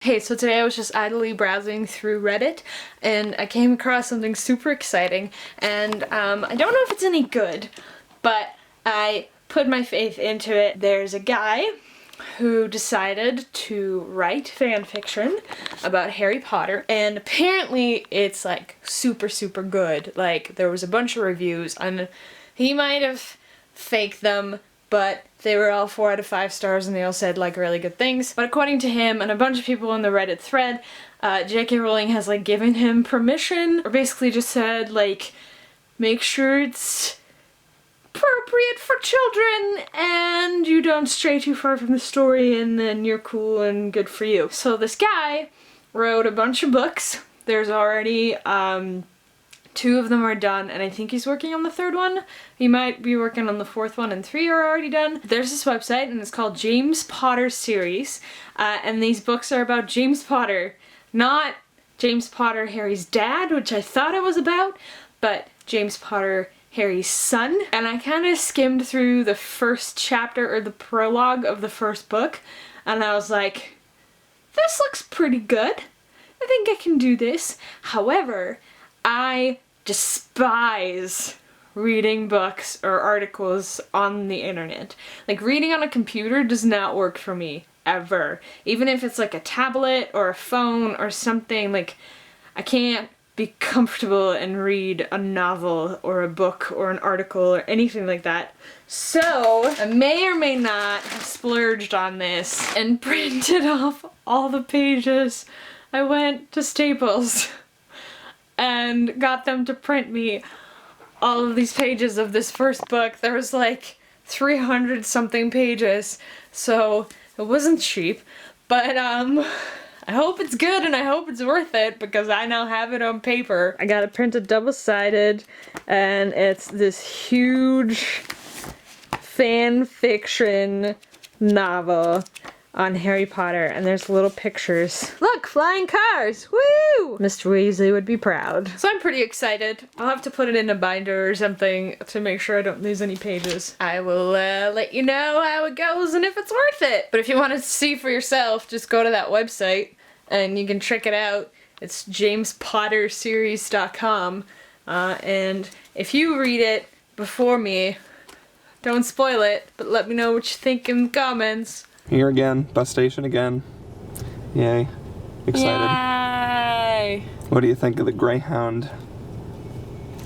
Hey, so today I was just idly browsing through Reddit and I came across something super exciting, and I don't know if it's any good, but I put my faith into it. There's a guy who decided to write fan fiction about Harry Potter, and apparently it's like super good. Like, there was a bunch of reviews and he might have faked them, but they were all 4 out of 5 stars and they all said like really good things. But according to him and a bunch of people in the Reddit thread, J.K. Rowling has like given him permission, or basically just said like, make sure it's appropriate for children and you don't stray too far from the story, and then you're cool and good for you. So this guy wrote a bunch of books. There's already 2 of them are done, and I think he's working on the 3rd one. He might be working on the 4th one, and 3 are already done. There's this website, and it's called James Potter Series, and these books are about James Potter. Not James Potter, Harry's dad, which I thought it was about, but James Potter, Harry's son. And I kind of skimmed through the first chapter, or the prologue of the first book, and I was like, this looks pretty good. I think I can do this. However, I despise reading books or articles on the internet. Like, reading on a computer does not work for me, ever. Even if it's like a tablet or a phone or something, like, I can't be comfortable and read a novel or a book or an article or anything like that. So I may or may not have splurged on this and printed off all the pages. I went to Staples and got them to print me all of these pages of this first book. There was like 300 something pages, so it wasn't cheap, but I hope it's good and I hope it's worth it, because I now have it on paper. I got it printed double-sided, and it's this huge fan fiction novel on Harry Potter, and there's little pictures. Look, flying cars! Woo! Mr. Weasley would be proud. So I'm pretty excited. I'll have to put it in a binder or something to make sure I don't lose any pages. I will let you know how it goes and if it's worth it. But if you want to see for yourself, just go to that website and you can check it out. It's jamespotterseries.com. And if you read it before me, don't spoil it, but let me know what you think in the comments. Here again, bus station again. Yay. Excited. Yay! What do you think of the Greyhound?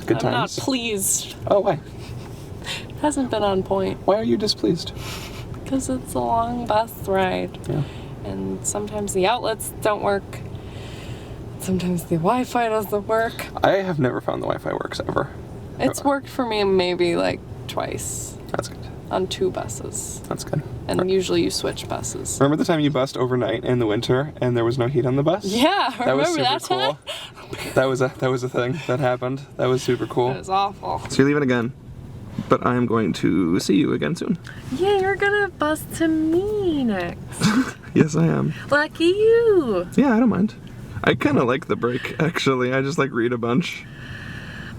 Good times? I'm not pleased. Oh, why? It hasn't been on point. Why are you displeased? Because it's a long bus ride. Yeah. And sometimes the outlets don't work. Sometimes the Wi-Fi doesn't work. I have never found the Wi-Fi works ever. It's worked for me maybe like twice. That's good. On 2 buses. That's good. And usually you switch buses. Remember the time you bussed overnight in the winter and there was no heat on the bus? Yeah, that was remember super that cool. That was a thing that happened. That was super cool. It was awful. So you're leaving again, but I am going to see you again soon. Yeah, you're gonna bus to me next. Yes, I am. Lucky you. Yeah, I don't mind. I kind of like the break, actually. I just like read a bunch.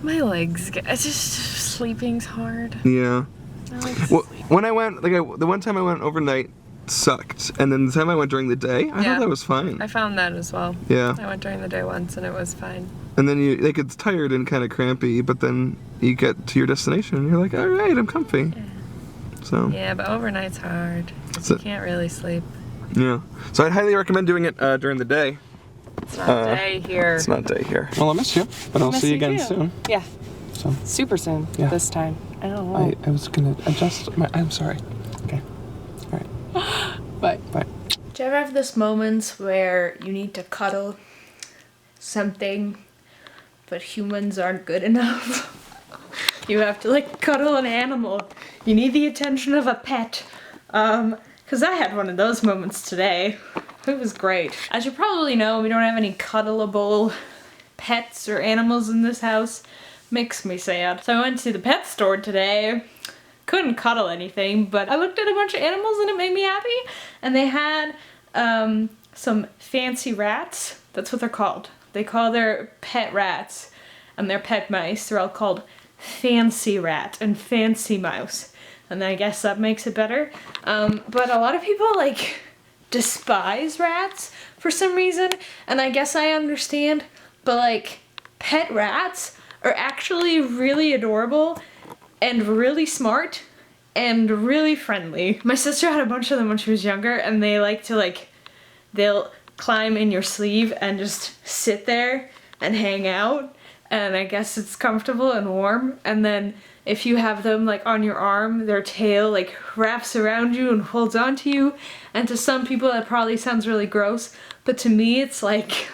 My legs get, it's just sleeping's hard. Yeah. I like Well, sleep. when I went, the one time I went overnight sucked, and then the time I went during the day, I thought that was fine. I found that as well. Yeah. I went during the day once and it was fine. And then it's tired and kind of crampy, but then you get to your destination and you're like, all right, I'm comfy. Yeah. So. Yeah, but overnight's hard. 'Cause So- you can't really sleep. Yeah. So I'd highly recommend doing it during the day. It's not day here. It's not day here. Well, I miss you, but I'll see you again soon. Yeah. So. Super soon. Yeah. This time. I don't know. I was gonna adjust my. I'm sorry. Okay. All right. Bye. Bye. Do you ever have this moments where you need to cuddle something, but humans aren't good enough? You have to like cuddle an animal. You need the attention of a pet. 'Cause I had one of those moments today. It was great. As you probably know, we don't have any cuddleable pets or animals in this house. Makes me sad. So I went to the pet store today. Couldn't cuddle anything, but I looked at a bunch of animals and it made me happy. And they had some fancy rats. That's what they're called. They call their pet rats and their pet mice. They're all called Fancy Rat and Fancy Mouse. And I guess that makes it better. But a lot of people like despise rats for some reason, and I guess I understand, but like pet rats are actually really adorable and really smart and really friendly. My sister had a bunch of them when she was younger, and they like to they'll climb in your sleeve and just sit there and hang out, and I guess it's comfortable and warm. And then if you have them like on your arm, their tail like wraps around you and holds onto you, and to some people that probably sounds really gross, but to me it's like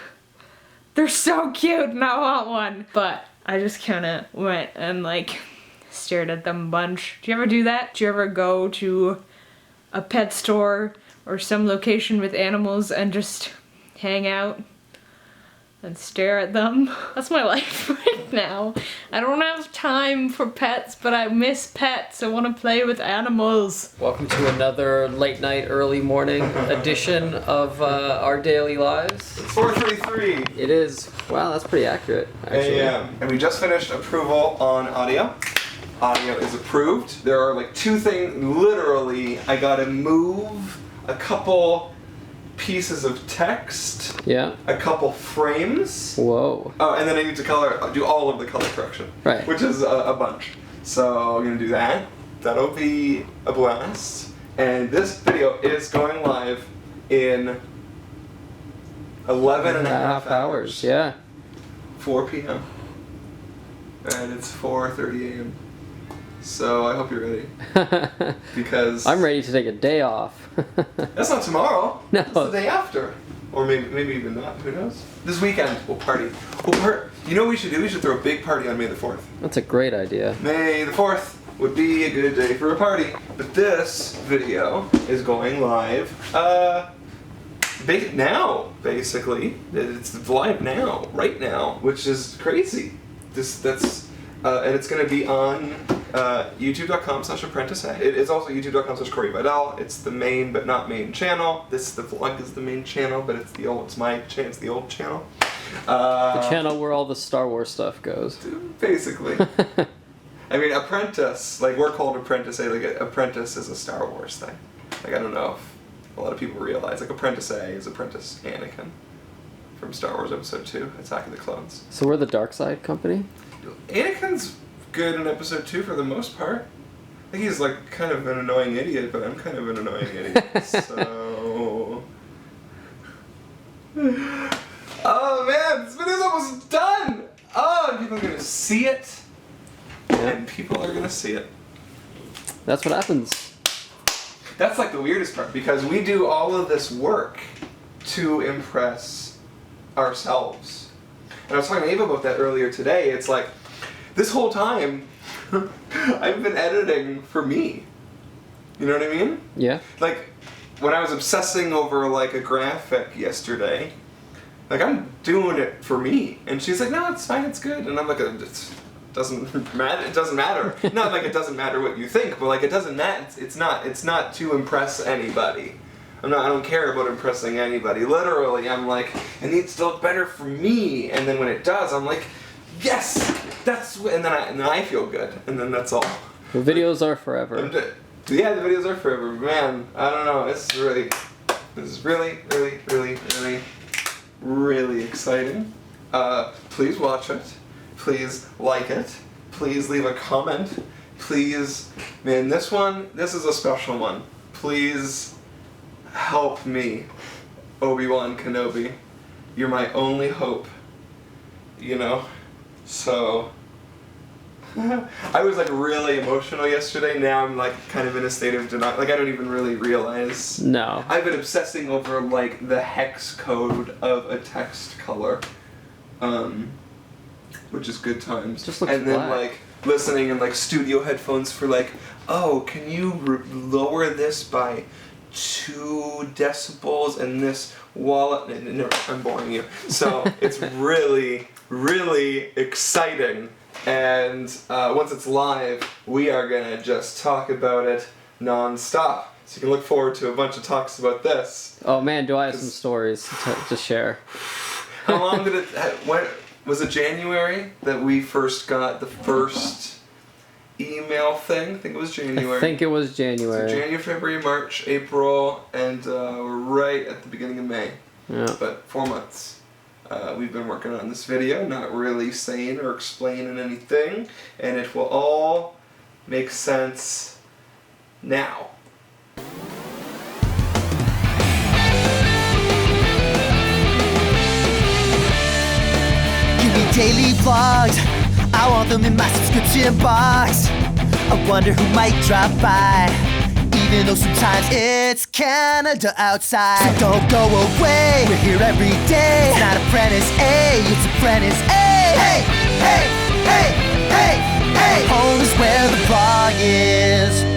they're so cute and I want one. But I just kind of went and like stared at them a bunch. Do you ever do that? Do you ever go to a pet store or some location with animals and just hang out and stare at them? That's my life right now. I don't have time for pets, but I miss pets. I want to play with animals. Welcome to another late night, early morning edition of our daily lives. It's 4:33 It is, wow, that's pretty accurate, actually. a.m. And we just finished approval on audio. Audio is approved. There are like two things, literally, I gotta move a couple pieces of text, Yeah. a couple frames. Whoa. Oh, and then I need to do all of the color correction. Right. Which is a bunch. So I'm gonna do that. That'll be a blast. And this video is going live in 11 and a half hours. Yeah. 4 p.m. And it's 4:30 a.m. So I hope you're ready. Because I'm ready to take a day off. that's not tomorrow. No. It's the day after. Or maybe even not. Who knows? This weekend we'll party. You know what we should do? We should throw a big party on May the 4th. That's a great idea. May the 4th would be a good day for a party. But this video is going live now, basically. It's live now, right now, which is crazy. And it's going to be on youtube.com/ApprenticeEh. It is also youtube.com/Corrado Vidal. It's the main but not main channel. The vlog is the main channel, but it's the old channel. The channel where all the Star Wars stuff goes. Basically. I mean, Apprentice, like we're called ApprenticeEh, like Apprentice is a Star Wars thing. Like I don't know if a lot of people realize, like ApprenticeEh is Apprentice Anakin from Star Wars Episode 2, Attack of the Clones. So we're the Dark Side Company? Anakin's good in Episode 2 for the most part. I think he's like kind of an annoying idiot, but I'm kind of an annoying idiot, so... Oh man, this video's almost done! Oh, and people are gonna see it. Yeah. And people are gonna see it. That's what happens. That's like the weirdest part, because we do all of this work to impress ourselves. And I was talking to Ava about that earlier today. It's like, this whole time, I've been editing for me. You know what I mean? Yeah. Like, when I was obsessing over like a graphic yesterday, like I'm doing it for me. And she's like, no, it's fine, it's good. And I'm like, it doesn't matter. It doesn't matter. Not like it doesn't matter what you think, but like it doesn't matter. It's not to impress anybody. I don't care about impressing anybody. Literally, I'm like, it needs to look better for me. And then when it does, I'm like, yes, and then I feel good. And then that's all. The videos are forever. Yeah, the videos are forever. Man, I don't know. This is really, really, really, really, really exciting. Please watch it. Please like it. Please leave a comment. Please, man, this is a special one. Please help me, Obi-Wan Kenobi. You're my only hope. You know? So... I was like really emotional yesterday. Now I'm like kind of in a state of denial. Like I don't even really realize. No. I've been obsessing over like the hex code of a text color. Which is good times. Just looks and then black. like listening in like studio headphones for like, oh, can you lower this by 2 decibels and this wallet? No, I'm boring you. So it's really, really exciting. And once it's live, we are gonna just talk about it non-stop. So you can look forward to a bunch of talks about this. Oh man, do I have some stories to share. How long did it... When was it January that we first got the first email thing? I think it was January. I think it was January. So January, February, March, April, and we're right at the beginning of May. Yeah. But 4 months. We've been working on this video, not really saying or explaining anything, and it will all make sense now. Give me daily vlogs, I want them in my subscription box. I wonder who might drop by, even though sometimes it's Canada outside. So don't go away, we're here every day. It's not ApprenticeEh, it's ApprenticeEh. Hey, hey, hey, hey, hey. Home is where the vlog is.